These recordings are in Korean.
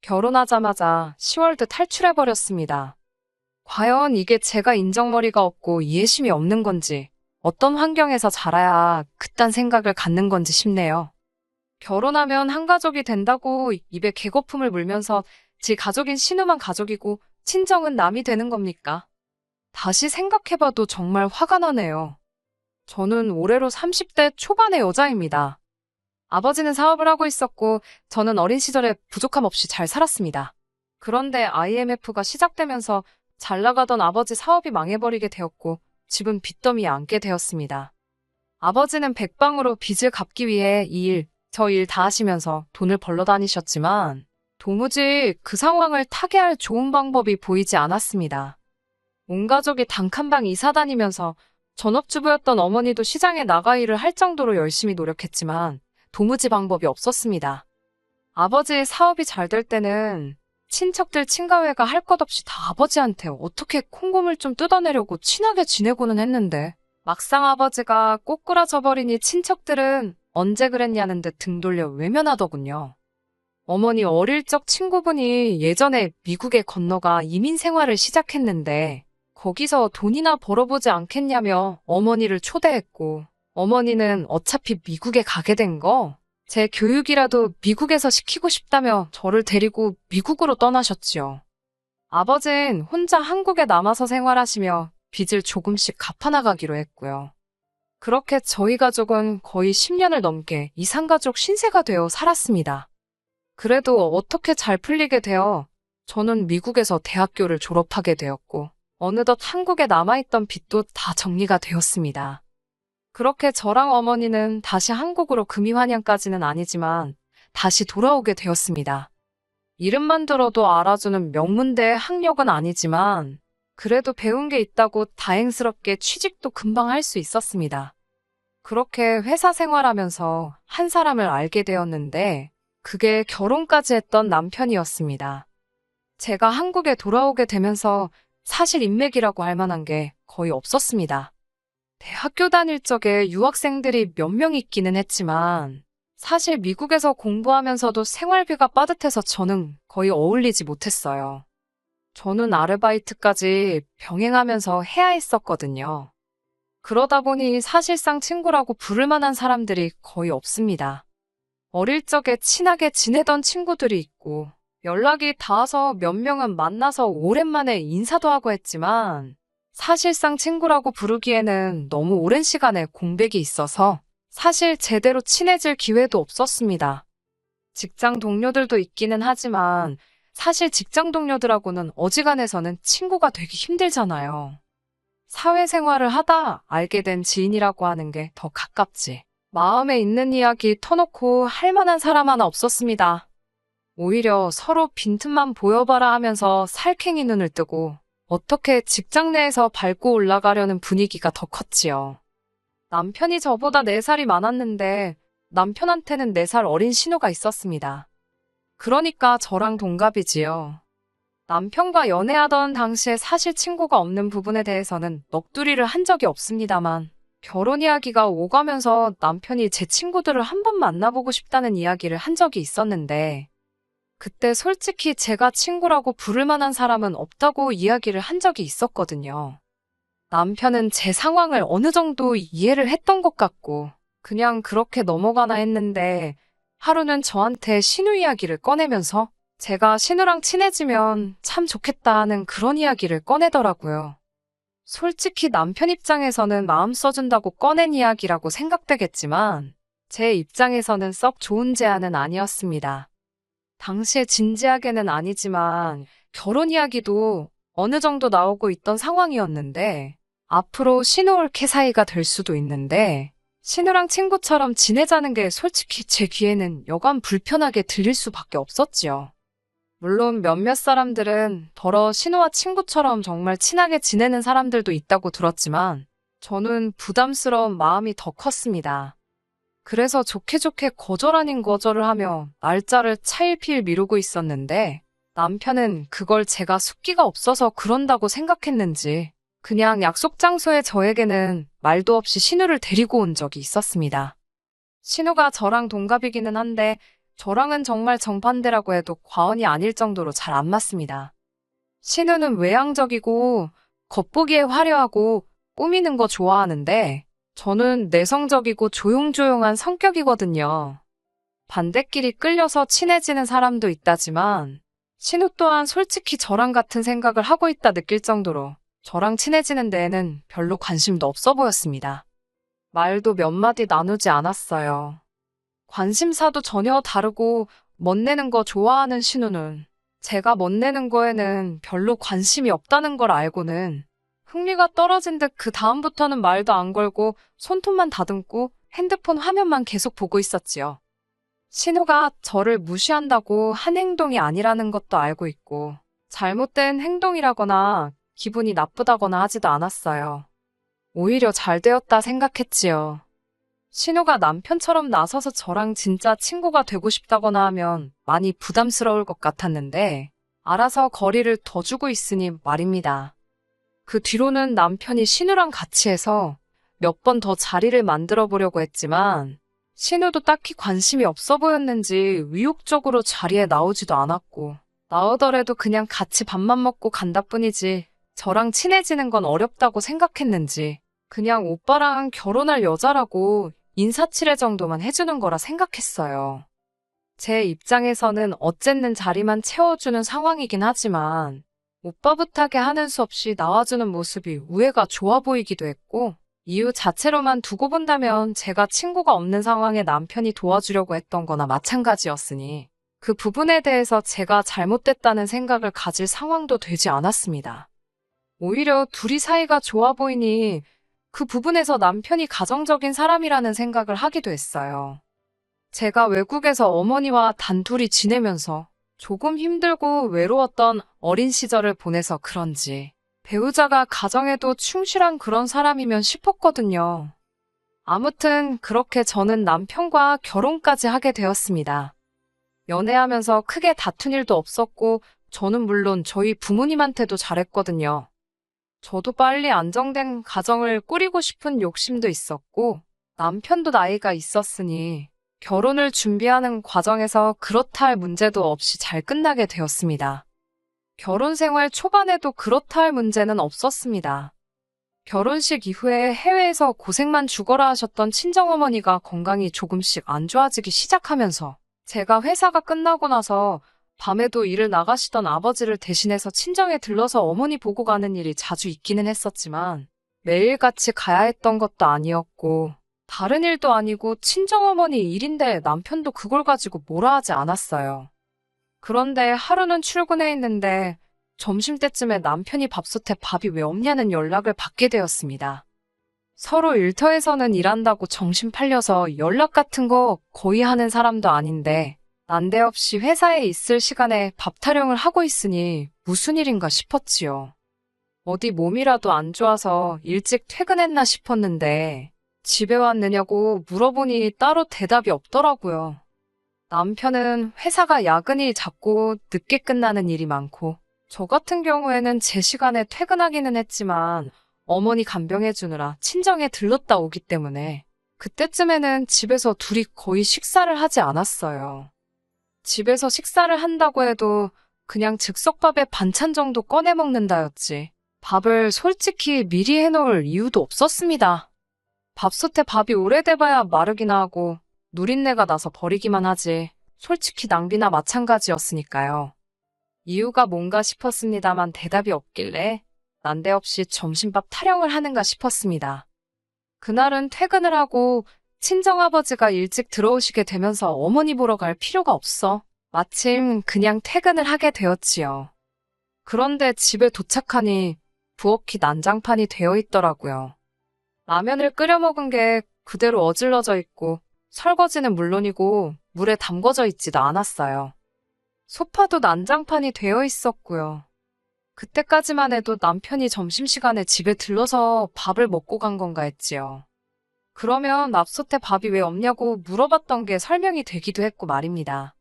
결혼하자마자 10월드 탈출해버렸습니다. 과연 이게 제가 인정머리가 없고 이해심이 없는 건지, 어떤 환경에서 자라야 그딴 생각을 갖는 건지 싶네요. 결혼하면 한 가족이 된다고 입에 개거품을 물면서 지 가족인 신우만 가족이고 친정은 남이 되는 겁니까? 다시 생각해봐도 정말 화가 나네요. 저는 올해로 30대 초반의 여자입니다. 아버지는 사업을 하고 있었고 저는 어린 시절에 부족함 없이 잘 살았습니다. 그런데 IMF가 시작되면서 잘 나가던 아버지 사업이 망해버리게 되었고 집은 빚더미에 앉게 되었습니다. 아버지는 백방으로 빚을 갚기 위해 이 일, 저 일 다 하시면서 돈을 벌러 다니셨지만 도무지 그 상황을 타개할 좋은 방법이 보이지 않았습니다. 온 가족이 단칸방 이사 다니면서 전업주부였던 어머니도 시장에 나가 일을 할 정도로 열심히 노력했지만 도무지 방법이 없었습니다. 아버지의 사업이 잘 될 때는 친척들 친가회가 할 것 없이 다 아버지한테 어떻게 콩고물 좀 뜯어내려고 친하게 지내고는 했는데 막상 아버지가 꼬꾸라져 버리니 친척들은 언제 그랬냐는 듯 등 돌려 외면하더군요. 어머니 어릴 적 친구분이 예전에 미국에 건너가 이민 생활을 시작했는데 거기서 돈이나 벌어보지 않겠냐며 어머니를 초대했고 어머니는 어차피 미국에 가게 된 거 제 교육이라도 미국에서 시키고 싶다며 저를 데리고 미국으로 떠나셨지요. 아버진 혼자 한국에 남아서 생활하시며 빚을 조금씩 갚아나가기로 했고요. 그렇게 저희 가족은 거의 10년을 넘게 이산가족 신세가 되어 살았습니다. 그래도 어떻게 잘 풀리게 되어 저는 미국에서 대학교를 졸업하게 되었고 어느덧 한국에 남아있던 빚도 다 정리가 되었습니다. 그렇게 저랑 어머니는 다시 한국으로 금이환영까지는 아니지만 다시 돌아오게 되었습니다. 이름만 들어도 알아주는 명문대 학력은 아니지만 그래도 배운 게 있다고 다행스럽게 취직도 금방 할 수 있었습니다. 그렇게 회사 생활하면서 한 사람을 알게 되었는데 그게 결혼까지 했던 남편이었습니다. 제가 한국에 돌아오게 되면서 사실 인맥이라고 할 만한 게 거의 없었습니다. 대학교 다닐 적에 유학생들이 몇 명 있기는 했지만 사실 미국에서 공부하면서도 생활비가 빠듯해서 저는 거의 어울리지 못했어요. 저는 아르바이트까지 병행하면서 해야 했었거든요. 그러다 보니 사실상 친구라고 부를 만한 사람들이 거의 없습니다. 어릴 적에 친하게 지내던 친구들이 있고 연락이 닿아서 몇 명은 만나서 오랜만에 인사도 하고 했지만 사실상 친구라고 부르기에는 너무 오랜 시간의 공백이 있어서 사실 제대로 친해질 기회도 없었습니다. 직장 동료들도 있기는 하지만 사실 직장 동료들하고는 어지간해서는 친구가 되기 힘들잖아요. 사회생활을 하다 알게 된 지인이라고 하는 게 더 가깝지. 마음에 있는 이야기 터놓고 할 만한 사람 하나 없었습니다. 오히려 서로 빈틈만 보여봐라 하면서 살쾡이 눈을 뜨고 어떻게 직장 내에서 밟고 올라가려는 분위기가 더 컸지요. 남편이 저보다 4살이 많았는데 남편한테는 4살 어린 신우가 있었습니다. 그러니까 저랑 동갑이지요. 남편과 연애하던 당시에 사실 친구가 없는 부분에 대해서는 넋두리를 한 적이 없습니다만 결혼 이야기가 오가면서 남편이 제 친구들을 한번 만나보고 싶다는 이야기를 한 적이 있었는데 그때 솔직히 제가 친구라고 부를 만한 사람은 없다고 이야기를 한 적이 있었거든요. 남편은 제 상황을 어느 정도 이해를 했던 것 같고 그냥 그렇게 넘어가나 했는데 하루는 저한테 신우 이야기를 꺼내면서 제가 신우랑 친해지면 참 좋겠다 하는 그런 이야기를 꺼내더라고요. 솔직히 남편 입장에서는 마음 써준다고 꺼낸 이야기라고 생각되겠지만 제 입장에서는 썩 좋은 제안은 아니었습니다. 당시에 진지하게는 아니지만 결혼 이야기도 어느 정도 나오고 있던 상황이었는데 앞으로 신우올케 사이가 될 수도 있는데 신우랑 친구처럼 지내자는 게 솔직히 제 귀에는 여간 불편하게 들릴 수밖에 없었지요. 물론 몇몇 사람들은 더러 신우와 친구처럼 정말 친하게 지내는 사람들도 있다고 들었지만 저는 부담스러운 마음이 더 컸습니다. 그래서 좋게 좋게 거절 아닌 거절을 하며 날짜를 차일피일 미루고 있었는데 남편은 그걸 제가 숫기가 없어서 그런다고 생각했는지 그냥 약속 장소에 저에게는 말도 없이 신우를 데리고 온 적이 있었습니다. 신우가 저랑 동갑이기는 한데 저랑은 정말 정반대라고 해도 과언이 아닐 정도로 잘 안 맞습니다. 신우는 외향적이고 겉보기에 화려하고 꾸미는 거 좋아하는데 저는 내성적이고 조용조용한 성격이거든요. 반대끼리 끌려서 친해지는 사람도 있다지만 신우 또한 솔직히 저랑 같은 생각을 하고 있다 느낄 정도로 저랑 친해지는 데에는 별로 관심도 없어 보였습니다. 말도 몇 마디 나누지 않았어요. 관심사도 전혀 다르고 멋내는 거 좋아하는 신우는 제가 멋내는 거에는 별로 관심이 없다는 걸 알고는 흥미가 떨어진 듯 그 다음부터는 말도 안 걸고 손톱만 다듬고 핸드폰 화면만 계속 보고 있었지요. 신우가 저를 무시한다고 한 행동이 아니라는 것도 알고 있고 잘못된 행동이라거나 기분이 나쁘다거나 하지도 않았어요. 오히려 잘 되었다 생각했지요. 신우가 남편처럼 나서서 저랑 진짜 친구가 되고 싶다거나 하면 많이 부담스러울 것 같았는데 알아서 거리를 더 주고 있으니 말입니다. 그 뒤로는 남편이 신우랑 같이 해서 몇 번 더 자리를 만들어 보려고 했지만 신우도 딱히 관심이 없어 보였는지 의욕적으로 자리에 나오지도 않았고 나오더라도 그냥 같이 밥만 먹고 간다 뿐이지 저랑 친해지는 건 어렵다고 생각했는지 그냥 오빠랑 결혼할 여자라고 인사치레 정도만 해주는 거라 생각했어요. 제 입장에서는 어쨌든 자리만 채워주는 상황이긴 하지만 오빠 부탁에 하는 수 없이 나와주는 모습이 우애가 좋아 보이기도 했고 이유 자체로만 두고 본다면 제가 친구가 없는 상황에 남편이 도와주려고 했던 거나 마찬가지였으니 그 부분에 대해서 제가 잘못됐다는 생각을 가질 상황도 되지 않았습니다. 오히려 둘이 사이가 좋아 보이니 그 부분에서 남편이 가정적인 사람이라는 생각을 하기도 했어요. 제가 외국에서 어머니와 단둘이 지내면서 조금 힘들고 외로웠던 어린 시절을 보내서 그런지 배우자가 가정에도 충실한 그런 사람이면 싶었거든요. 아무튼 그렇게 저는 남편과 결혼까지 하게 되었습니다. 연애하면서 크게 다툰 일도 없었고 저는 물론 저희 부모님한테도 잘했거든요. 저도 빨리 안정된 가정을 꾸리고 싶은 욕심도 있었고 남편도 나이가 있었으니 결혼을 준비하는 과정에서 그렇다 할 문제도 없이 잘 끝나게 되었습니다. 결혼 생활 초반에도 그렇다 할 문제는 없었습니다. 결혼식 이후에 해외에서 고생만 죽어라 하셨던 친정어머니가 건강이 조금씩 안 좋아지기 시작하면서 제가 회사가 끝나고 나서 밤에도 일을 나가시던 아버지를 대신해서 친정에 들러서 어머니 보고 가는 일이 자주 있기는 했었지만 매일같이 가야 했던 것도 아니었고 다른 일도 아니고 친정어머니 일인데 남편도 그걸 가지고 뭐라 하지 않았어요. 그런데 하루는 출근해 있는데 점심때쯤에 남편이 밥솥에 밥이 왜 없냐는 연락을 받게 되었습니다. 서로 일터에서는 일한다고 정신 팔려서 연락 같은 거 거의 하는 사람도 아닌데 난데없이 회사에 있을 시간에 밥 타령을 하고 있으니 무슨 일인가 싶었지요. 어디 몸이라도 안 좋아서 일찍 퇴근했나 싶었는데 집에 왔느냐고 물어보니 따로 대답이 없더라고요. 남편은 회사가 야근이 잦고 늦게 끝나는 일이 많고 저 같은 경우에는 제 시간에 퇴근하기는 했지만 어머니 간병해주느라 친정에 들렀다 오기 때문에 그때쯤에는 집에서 둘이 거의 식사를 하지 않았어요. 집에서 식사를 한다고 해도 그냥 즉석밥에 반찬 정도 꺼내 먹는다였지 밥을 솔직히 미리 해놓을 이유도 없었습니다. 밥솥에 밥이 오래돼봐야 마르기나 하고 누린내가 나서 버리기만 하지 솔직히 낭비나 마찬가지였으니까요. 이유가 뭔가 싶었습니다만 대답이 없길래 난데없이 점심밥 타령을 하는가 싶었습니다. 그날은 퇴근을 하고 친정아버지가 일찍 들어오시게 되면서 어머니 보러 갈 필요가 없어 마침 그냥 퇴근을 하게 되었지요. 그런데 집에 도착하니 부엌이 난장판이 되어 있더라고요. 라면을 끓여 먹은 게 그대로 어질러져 있고 설거지는 물론이고 물에 담궈져 있지도 않았어요. 소파도 난장판이 되어 있었고요. 그때까지만 해도 남편이 점심시간에 집에 들러서 밥을 먹고 간 건가 했지요. 그러면 앞솥에 밥이 왜 없냐고 물어봤던 게 설명이 되기도 했고 말입니다.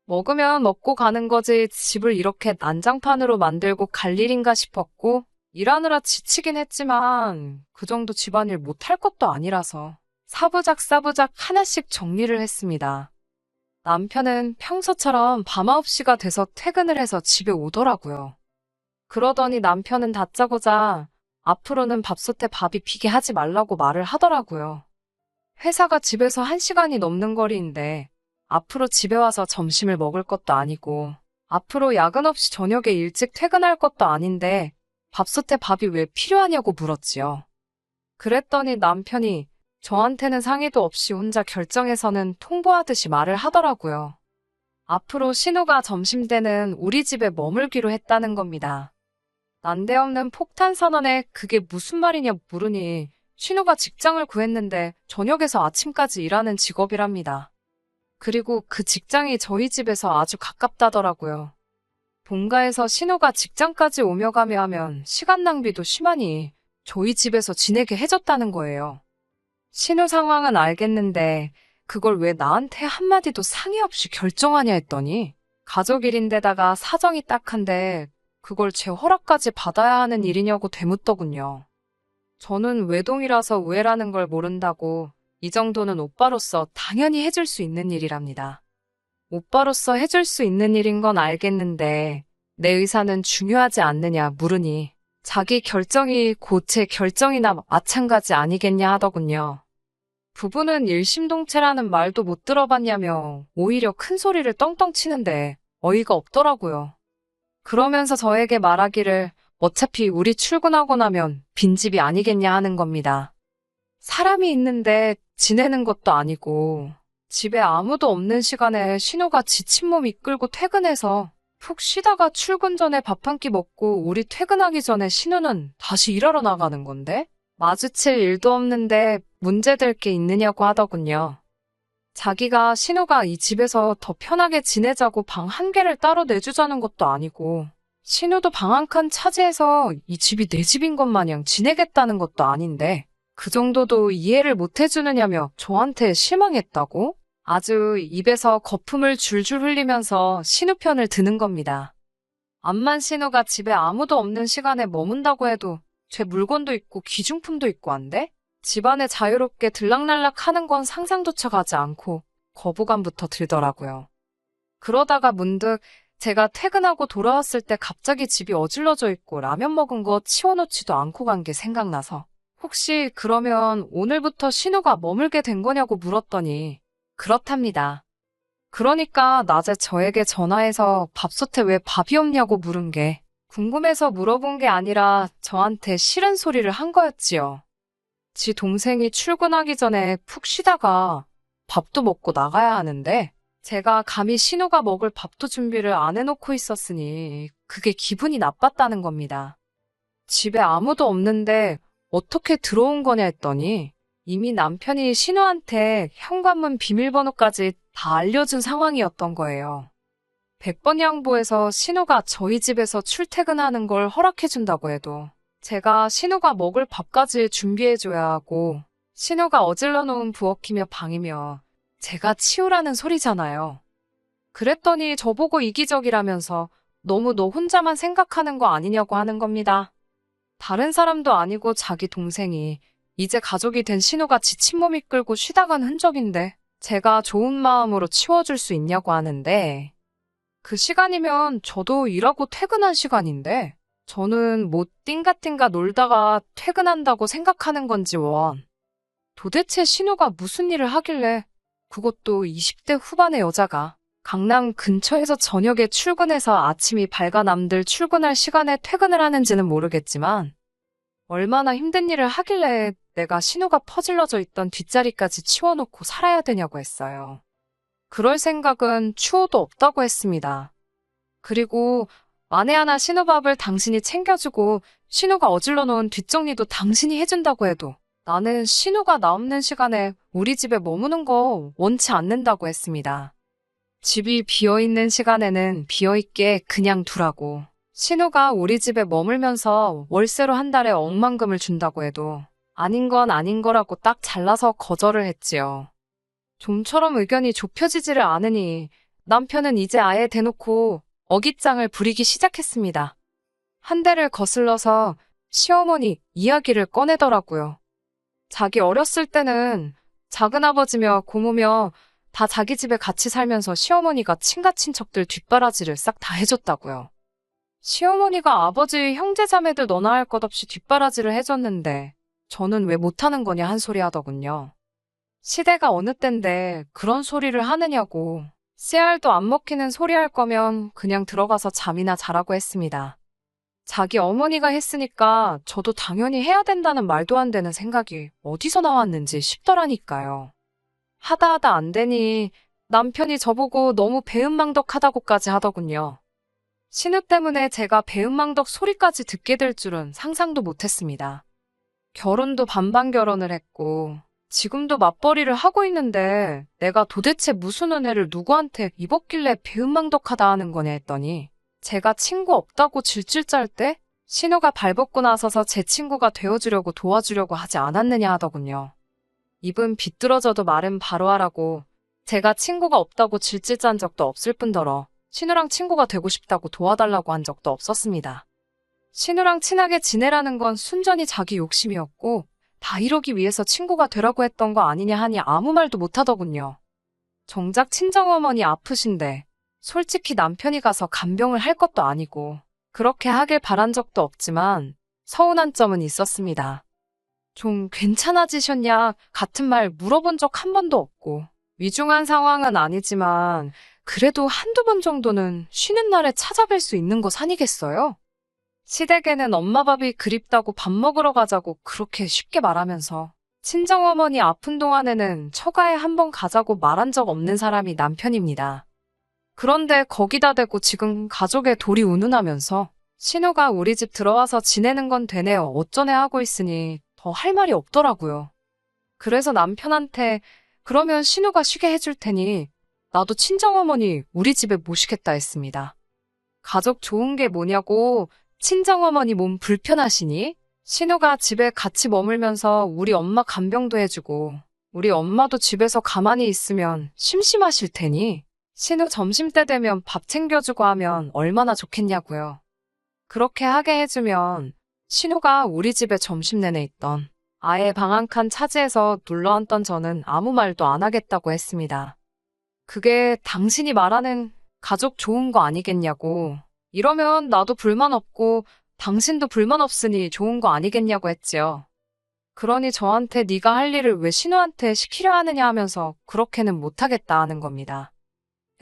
먹으면 먹고 가는 거지 집을 이렇게 난장판으로 만들고 갈 일인가 싶었고 일하느라 지치긴 했지만 그 정도 집안일 못할 것도 아니라서 사부작 하나씩 정리를 했습니다. 남편은 평소처럼 밤 9시가 돼서 퇴근을 해서 집에 오더라고요. 그러더니 남편은 다짜고짜 앞으로는 밥솥에 밥이 비게 하지 말라고 말을 하더라고요. 회사가 집에서 1시간이 넘는 거리인데 앞으로 집에 와서 점심을 먹을 것도 아니고 앞으로 야근 없이 저녁에 일찍 퇴근할 것도 아닌데 밥솥에 밥이 왜 필요하냐고 물었지요. 그랬더니 남편이 저한테는 상의도 없이 혼자 결정해서는 통보하듯이 말을 하더라고요. 앞으로 신우가 점심때는 우리 집에 머물기로 했다는 겁니다. 난데없는 폭탄 선언에 그게 무슨 말이냐 물으니 신우가 직장을 구했는데 저녁에서 아침까지 일하는 직업이랍니다. 그리고 그 직장이 저희 집에서 아주 가깝다더라고요. 본가에서 신우가 직장까지 오며 가며 하면 시간 낭비도 심하니 저희 집에서 지내게 해줬다는 거예요. 신우 상황은 알겠는데 그걸 왜 나한테 한마디도 상의 없이 결정하냐 했더니 가족 일인데다가 사정이 딱한데 그걸 제 허락까지 받아야 하는 일이냐고 되묻더군요. 저는 외동이라서 우애라는 걸 모른다고 이 정도는 오빠로서 당연히 해줄 수 있는 일이랍니다. 오빠로서 해줄 수 있는 일인 건 알겠는데 내 의사는 중요하지 않느냐 물으니 자기 결정이 곧 제 결정이나 마찬가지 아니겠냐 하더군요. 부부는 일심동체라는 말도 못 들어봤냐며 오히려 큰 소리를 떵떵 치는데 어이가 없더라고요. 그러면서 저에게 말하기를 어차피 우리 출근하고 나면 빈집이 아니겠냐 하는 겁니다. 사람이 있는데 지내는 것도 아니고 집에 아무도 없는 시간에 신우가 지친 몸 이끌고 퇴근해서 푹 쉬다가 출근 전에 밥 한 끼 먹고 우리 퇴근하기 전에 신우는 다시 일하러 나가는 건데 마주칠 일도 없는데 문제될 게 있느냐고 하더군요. 자기가 신우가 이 집에서 더 편하게 지내자고 방 한 개를 따로 내주자는 것도 아니고 신우도 방 한 칸 차지해서 이 집이 내 집인 것 마냥 지내겠다는 것도 아닌데 그 정도도 이해를 못 해주느냐며 저한테 실망했다고? 아주 입에서 거품을 줄줄 흘리면서 신우 편을 드는 겁니다. 암만 신우가 집에 아무도 없는 시간에 머문다고 해도 제 물건도 있고 귀중품도 있고 한데 집안에 자유롭게 들락날락 하는 건 상상조차 가지 않고 거부감부터 들더라고요. 그러다가 문득 제가 퇴근하고 돌아왔을 때 갑자기 집이 어질러져 있고 라면 먹은 거 치워놓지도 않고 간 게 생각나서 혹시 그러면 오늘부터 신우가 머물게 된 거냐고 물었더니 그렇답니다. 그러니까 낮에 저에게 전화해서 밥솥에 왜 밥이 없냐고 물은 게 궁금해서 물어본 게 아니라 저한테 싫은 소리를 한 거였지요. 지 동생이 출근하기 전에 푹 쉬다가 밥도 먹고 나가야 하는데 제가 감히 신우가 먹을 밥도 준비를 안 해놓고 있었으니 그게 기분이 나빴다는 겁니다. 집에 아무도 없는데 어떻게 들어온 거냐 했더니 이미 남편이 신우한테 현관문 비밀번호까지 다 알려준 상황이었던 거예요. 100번 양보해서 신우가 저희 집에서 출퇴근하는 걸 허락해준다고 해도 제가 신우가 먹을 밥까지 준비해줘야 하고 신우가 어질러 놓은 부엌이며 방이며 제가 치우라는 소리잖아요. 그랬더니 저보고 이기적이라면서 너무 너 혼자만 생각하는 거 아니냐고 하는 겁니다. 다른 사람도 아니고 자기 동생이 이제 가족이 된 신우가 지친 몸 이끌고 쉬다 간 흔적인데 제가 좋은 마음으로 치워줄 수 있냐고 하는데 그 시간이면 저도 일하고 퇴근한 시간인데 저는 뭐 띵가띵가 놀다가 퇴근한다고 생각하는 건지 원. 도대체 신우가 무슨 일을 하길래 그것도 20대 후반의 여자가 강남 근처에서 저녁에 출근해서 아침이 밝아 남들 출근할 시간에 퇴근을 하는지는 모르겠지만 얼마나 힘든 일을 하길래 내가 신우가 퍼질러져 있던 뒷자리까지 치워놓고 살아야 되냐고 했어요. 그럴 생각은 추호도 없다고 했습니다. 그리고 만에 하나 신우 밥을 당신이 챙겨주고 신우가 어질러 놓은 뒷정리도 당신이 해준다고 해도 나는 신우가 나 없는 시간에 우리 집에 머무는 거 원치 않는다고 했습니다. 집이 비어있는 시간에는 비어있게 그냥 두라고. 신우가 우리 집에 머물면서 월세로 한 달에 억만금을 준다고 해도 아닌 건 아닌 거라고 딱 잘라서 거절을 했지요. 좀처럼 의견이 좁혀지지를 않으니 남편은 이제 아예 대놓고 어깃장을 부리기 시작했습니다. 한 대를 거슬러서 시어머니 이야기를 꺼내더라고요. 자기 어렸을 때는 작은아버지며 고모며 다 자기 집에 같이 살면서 시어머니가 친가 친척들 뒷바라지를 싹 다 해줬다고요. 시어머니가 아버지 형제자매들 너나 할 것 없이 뒷바라지를 해줬는데 저는 왜 못하는 거냐 한 소리 하더군요. 시대가 어느 땐데 그런 소리를 하느냐고. 씨알도 안 먹히는 소리 할 거면 그냥 들어가서 잠이나 자라고 했습니다. 자기 어머니가 했으니까 저도 당연히 해야 된다는 말도 안 되는 생각이 어디서 나왔는지 싶더라니까요. 하다 안 되니 남편이 저보고 너무 배은망덕하다고까지 하더군요. 신우 때문에 제가 배은망덕 소리까지 듣게 될 줄은 상상도 못했습니다. 결혼도 반반 결혼을 했고 지금도 맞벌이를 하고 있는데 내가 도대체 무슨 은혜를 누구한테 입었길래 배은망덕하다 하는 거냐 했더니 제가 친구 없다고 질질 짤 때 신우가 발벗고 나서서 제 친구가 되어주려고 도와주려고 하지 않았느냐 하더군요. 입은 비뚤어져도 말은 바로 하라고. 제가 친구가 없다고 질질 짠 적도 없을 뿐더러 신우랑 친구가 되고 싶다고 도와달라고 한 적도 없었습니다. 신우랑 친하게 지내라는 건 순전히 자기 욕심이었고 다 이러기 위해서 친구가 되라고 했던 거 아니냐 하니 아무 말도 못하더군요. 정작 친정어머니 아프신데 솔직히 남편이 가서 간병을 할 것도 아니고 그렇게 하길 바란 적도 없지만 서운한 점은 있었습니다. 좀 괜찮아지셨냐 같은 말 물어본 적 한 번도 없고 위중한 상황은 아니지만 그래도 한두 번 정도는 쉬는 날에 찾아뵐 수 있는 것 아니겠어요? 시댁에는 엄마 밥이 그립다고 밥 먹으러 가자고 그렇게 쉽게 말하면서 친정어머니 아픈 동안에는 처가에 한번 가자고 말한 적 없는 사람이 남편입니다. 그런데 거기다 대고 지금 가족에 돌이 운운하면서 신우가 우리 집 들어와서 지내는 건 되네 어쩌네 하고 있으니 더 할 말이 없더라고요. 그래서 남편한테 그러면 신우가 쉬게 해줄 테니 나도 친정어머니 우리 집에 모시겠다 했습니다. 가족 좋은 게 뭐냐고 친정어머니 몸 불편하시니? 신우가 집에 같이 머물면서 우리 엄마 간병도 해주고 우리 엄마도 집에서 가만히 있으면 심심하실 테니 신우 점심때 되면 밥 챙겨주고 하면 얼마나 좋겠냐고요. 그렇게 하게 해주면 신우가 우리 집에 점심 내내 있던 아예 방 한 칸 차지해서 눌러앉던 저는 아무 말도 안 하겠다고 했습니다. 그게 당신이 말하는 가족 좋은 거 아니겠냐고. 이러면 나도 불만 없고 당신도 불만 없으니 좋은 거 아니겠냐고 했지요. 그러니 저한테 네가 할 일을 왜 신우한테 시키려 하느냐 하면서 그렇게는 못하겠다 하는 겁니다.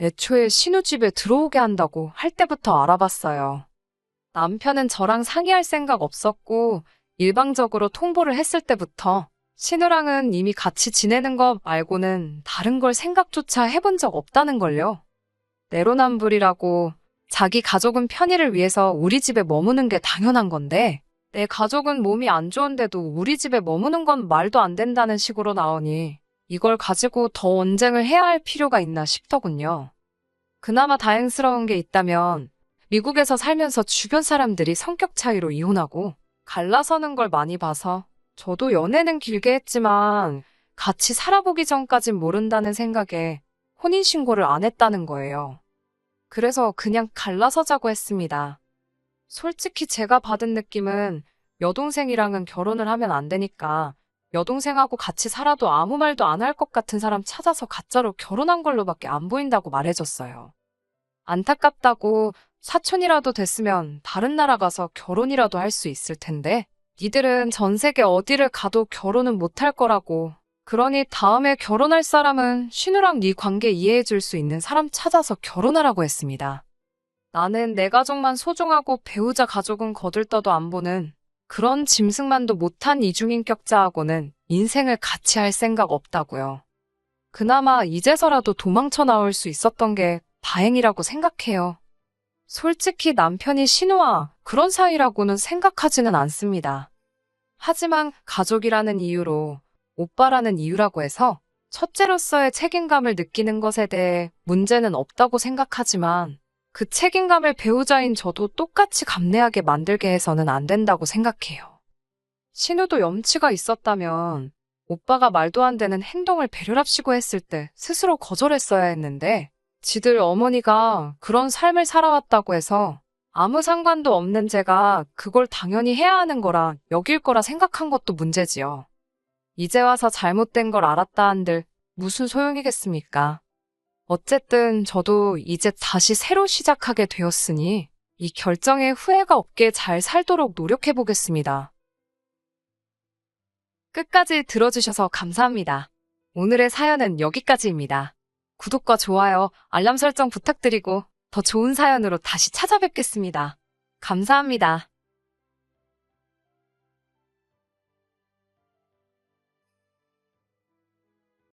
애초에 신우 집에 들어오게 한다고 할 때부터 알아봤어요. 남편은 저랑 상의할 생각 없었고 일방적으로 통보를 했을 때부터 신우랑은 이미 같이 지내는 것 말고는 다른 걸 생각조차 해본 적 없다는 걸요. 내로남불이라고 자기 가족은 편의를 위해서 우리 집에 머무는 게 당연한 건데 내 가족은 몸이 안 좋은데도 우리 집에 머무는 건 말도 안 된다는 식으로 나오니 이걸 가지고 더 언쟁을 해야 할 필요가 있나 싶더군요. 그나마 다행스러운 게 있다면 미국에서 살면서 주변 사람들이 성격 차이로 이혼하고 갈라서는 걸 많이 봐서 저도 연애는 길게 했지만 같이 살아보기 전까진 모른다는 생각에 혼인신고를 안 했다는 거예요. 그래서 그냥 갈라서자고 했습니다. 솔직히 제가 받은 느낌은 여동생이랑은 결혼을 하면 안 되니까 여동생하고 같이 살아도 아무 말도 안 할 것 같은 사람 찾아서 가짜로 결혼한 걸로밖에 안 보인다고 말해줬어요. 안타깝다고 사촌이라도 됐으면 다른 나라 가서 결혼이라도 할 수 있을 텐데 니들은 전 세계 어디를 가도 결혼은 못할 거라고. 그러니 다음에 결혼할 사람은 신우랑 네 관계 이해해줄 수 있는 사람 찾아서 결혼하라고 했습니다. 나는 내 가족만 소중하고 배우자 가족은 거들떠도 안 보는 그런 짐승만도 못한 이중인격자하고는 인생을 같이 할 생각 없다고요. 그나마 이제서라도 도망쳐 나올 수 있었던 게 다행이라고 생각해요. 솔직히 남편이 신우와 그런 사이라고는 생각하지는 않습니다. 하지만 가족이라는 이유로 오빠라는 이유라고 해서 첫째로서의 책임감을 느끼는 것에 대해 문제는 없다고 생각하지만 그 책임감을 배우자인 저도 똑같이 감내하게 만들게 해서는 안 된다고 생각해요. 신우도 염치가 있었다면 오빠가 말도 안 되는 행동을 배려랍시고 했을 때 스스로 거절했어야 했는데 지들 어머니가 그런 삶을 살아왔다고 해서 아무 상관도 없는 제가 그걸 당연히 해야 하는 거라 여길 거라 생각한 것도 문제지요. 이제 와서 잘못된 걸 알았다 한들 무슨 소용이겠습니까? 어쨌든 저도 이제 다시 새로 시작하게 되었으니 이 결정에 후회가 없게 잘 살도록 노력해 보겠습니다. 끝까지 들어주셔서 감사합니다. 오늘의 사연은 여기까지입니다. 구독과 좋아요, 알람 설정 부탁드리고 더 좋은 사연으로 다시 찾아뵙겠습니다. 감사합니다.